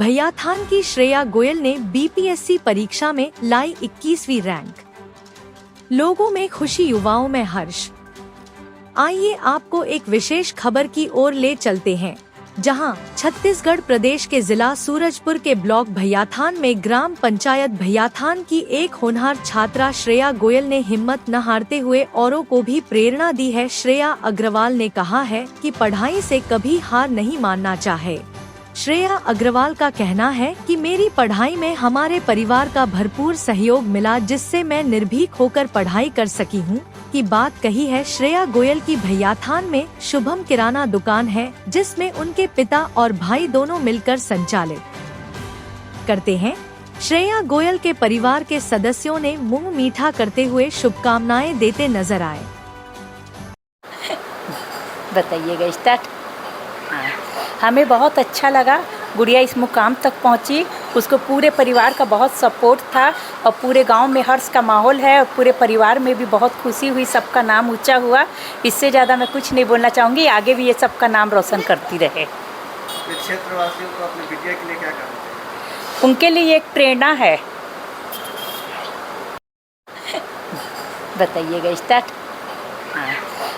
भैयाथान की श्रेया गोयल ने बीपीएससी परीक्षा में लाई 21वीं रैंक। लोगों में खुशी, युवाओं में हर्ष। आइए आपको एक विशेष खबर की ओर ले चलते हैं, जहां छत्तीसगढ़ प्रदेश के जिला सूरजपुर के ब्लॉक भैयाथान में ग्राम पंचायत भैयाथान की एक होनहार छात्रा श्रेया गोयल ने हिम्मत न हारते हुए औरों को भी प्रेरणा दी है। श्रेया अग्रवाल ने कहा है कि पढ़ाई से कभी हार नहीं मानना चाहिए। श्रेया अग्रवाल का कहना है कि मेरी पढ़ाई में हमारे परिवार का भरपूर सहयोग मिला, जिससे मैं निर्भीक होकर पढ़ाई कर सकी हूँ की बात कही है। श्रेया गोयल की भैयाथान में शुभम किराना दुकान है, जिसमें उनके पिता और भाई दोनों मिलकर संचालित करते हैं। श्रेया गोयल के परिवार के सदस्यों ने मुंह मीठा करते हुए शुभकामनाएं देते नजर आए। बताइएगा स्टार्ट। हमें बहुत अच्छा लगा, गुड़िया इस मुकाम तक पहुंची। उसको पूरे परिवार का बहुत सपोर्ट था और पूरे गांव में हर्ष का माहौल है और पूरे परिवार में भी बहुत खुशी हुई, सबका नाम ऊंचा हुआ। इससे ज़्यादा मैं कुछ नहीं बोलना चाहूँगी, आगे भी ये सबका नाम रोशन करती रहे। क्षेत्रवासियों को अपनी बिटिया के लिए क्या करना चाहिए? उनके लिए एक प्रेरणा है। बताइएगा स्टार्ट।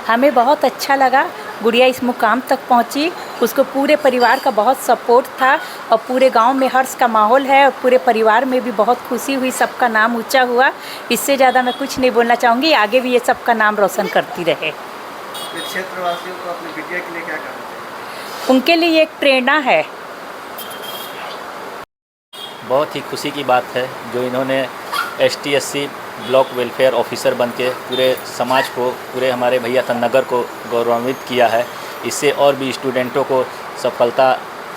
हमें बहुत अच्छा लगा, गुड़िया इस मुकाम तक पहुंची। उसको पूरे परिवार का बहुत सपोर्ट था और पूरे गांव में हर्ष का माहौल है और पूरे परिवार में भी बहुत खुशी हुई, सबका नाम ऊंचा हुआ। इससे ज़्यादा मैं कुछ नहीं बोलना चाहूँगी, आगे भी ये सबका नाम रोशन करती रहे। क्षेत्रवासियों को अपनी बिटिया के लिए क्या करना चाहिए? उनके लिए एक प्रेरणा है। बहुत ही खुशी की बात है जो इन्होंने STSC ब्लॉक वेलफेयर ऑफिसर बनके पूरे समाज को, पूरे हमारे भैयाथान नगर को गौरवान्वित किया है। इससे और भी स्टूडेंटों को सफलता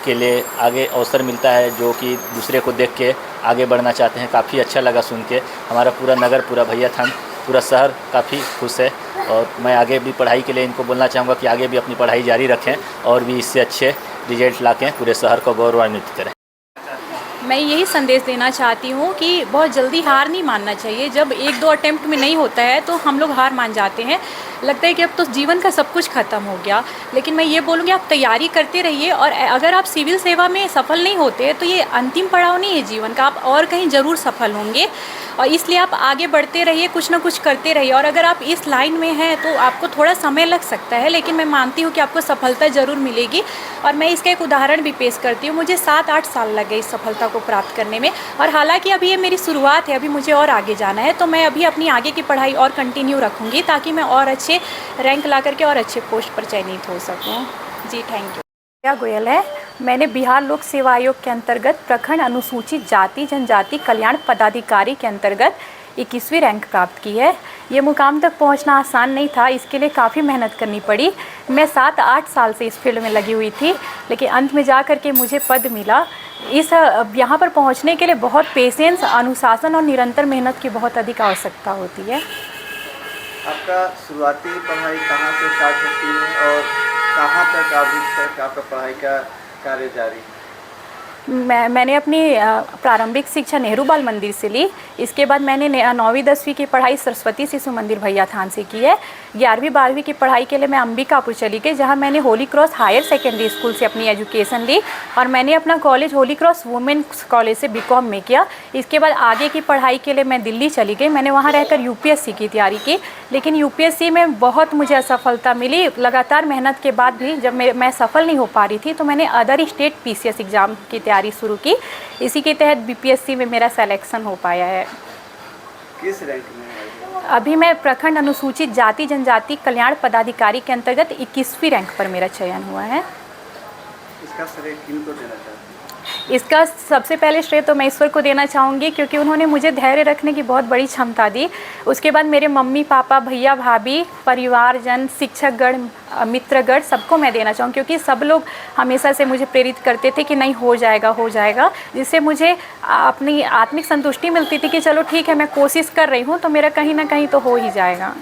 के लिए आगे अवसर मिलता है, जो कि दूसरे को देख के आगे बढ़ना चाहते हैं। काफ़ी अच्छा लगा सुन के। हमारा पूरा नगर, पूरा भैयाथान, पूरा शहर काफ़ी खुश है और मैं आगे भी पढ़ाई के लिए इनको बोलना चाहूँगा कि आगे भी अपनी पढ़ाई जारी रखें और भी इससे अच्छे रिजल्ट ला के पूरे शहर को गौरवान्वित करें। मैं यही संदेश देना चाहती हूँ कि बहुत जल्दी हार नहीं मानना चाहिए। जब एक दो अटेम्प्ट में नहीं होता है तो हम लोग हार मान जाते हैं, लगता है कि अब तो जीवन का सब कुछ ख़त्म हो गया। लेकिन मैं ये बोलूँगी, आप तैयारी करते रहिए और अगर आप सिविल सेवा में सफल नहीं होते तो ये अंतिम पड़ाव नहीं है जीवन का, आप और कहीं ज़रूर सफल होंगे। और इसलिए आप आगे बढ़ते रहिए, कुछ ना कुछ करते रहिए। और अगर आप इस लाइन में हैं तो आपको थोड़ा समय लग सकता है, लेकिन मैं मानती हूँ कि आपको सफलता ज़रूर मिलेगी। और मैं इसका एक उदाहरण भी पेश करती हूँ। मुझे 7-8 साल लगे इस सफलता को प्राप्त करने में, और हालांकि अभी ये मेरी शुरुआत है, अभी मुझे और आगे जाना है। तो मैं अभी अपनी आगे की पढ़ाई और कंटिन्यू रखूँगी ताकि मैं और अच्छे रैंक ला करके और अच्छे पोस्ट पर चयनित हो सकूँ। जी, थैंक यू। श्रेया गोयल है। मैंने बिहार लोक सेवा आयोग के अंतर्गत प्रखंड अनुसूचित जाति जनजाति कल्याण पदाधिकारी के अंतर्गत 21वीं रैंक प्राप्त की है। ये मुकाम तक पहुंचना आसान नहीं था, इसके लिए काफ़ी मेहनत करनी पड़ी। मैं 7-8 साल से इस फील्ड में लगी हुई थी, लेकिन अंत में जा कर के मुझे पद मिला। यहाँ पर पहुंचने के लिए बहुत पेशेंस, अनुशासन और निरंतर मेहनत की बहुत अधिक आवश्यकता होती है। आपका शुरुआती पढ़ाई कहाँ से स्टार्ट होती है और कहाँ तक अभी तक आपका पढ़ाई का कार्य जारी है? मैंने अपनी प्रारंभिक शिक्षा नेहरू बाल मंदिर से ली। इसके बाद मैंने 9वीं 10वीं की पढ़ाई सरस्वती शिशु मंदिर भैयाथान से की है। 11वीं 12वीं की पढ़ाई के लिए मैं अंबिकापुर चली गई, जहां मैंने Holy Cross higher secondary school से अपनी एजुकेशन ली और मैंने अपना college Holy Cross women's college से BCom में किया। इसके बाद आगे की पढ़ाई के लिए मैं दिल्ली चली गई। मैंने वहाँ रहकर UPSC की तैयारी की, लेकिन UPSC में बहुत मुझे असफलता मिली। लगातार मेहनत के बाद भी जब मैं सफल नहीं हो पा रही थी, तो मैंने अदर स्टेट PCS एग्ज़ाम की तैयारी शुरू की। इसी के तहत BPSC में मेरा सिलेक्शन हो पाया है। किस रैंक में? अभी मैं प्रखंड अनुसूचित जाति जनजाति कल्याण पदाधिकारी के अंतर्गत 21वीं रैंक पर मेरा चयन हुआ है। इसका श्रेय किनको देना चाहते हैं? इसका सबसे पहले श्रेय तो मैं ईश्वर को देना चाहूँगी, क्योंकि उन्होंने मुझे धैर्य रखने की बहुत बड़ी क्षमता दी। उसके बाद मेरे मम्मी पापा, भैया भाभी, परिवारजन, शिक्षकगण, मित्रगण, सबको मैं देना चाहूँगी, क्योंकि सब लोग हमेशा से मुझे प्रेरित करते थे कि नहीं हो जाएगा, जिससे मुझे अपनी आत्मिक संतुष्टि मिलती थी कि चलो ठीक है, मैं कोशिश कर रही हूँ तो मेरा कहीं ना कहीं तो हो ही जाएगा।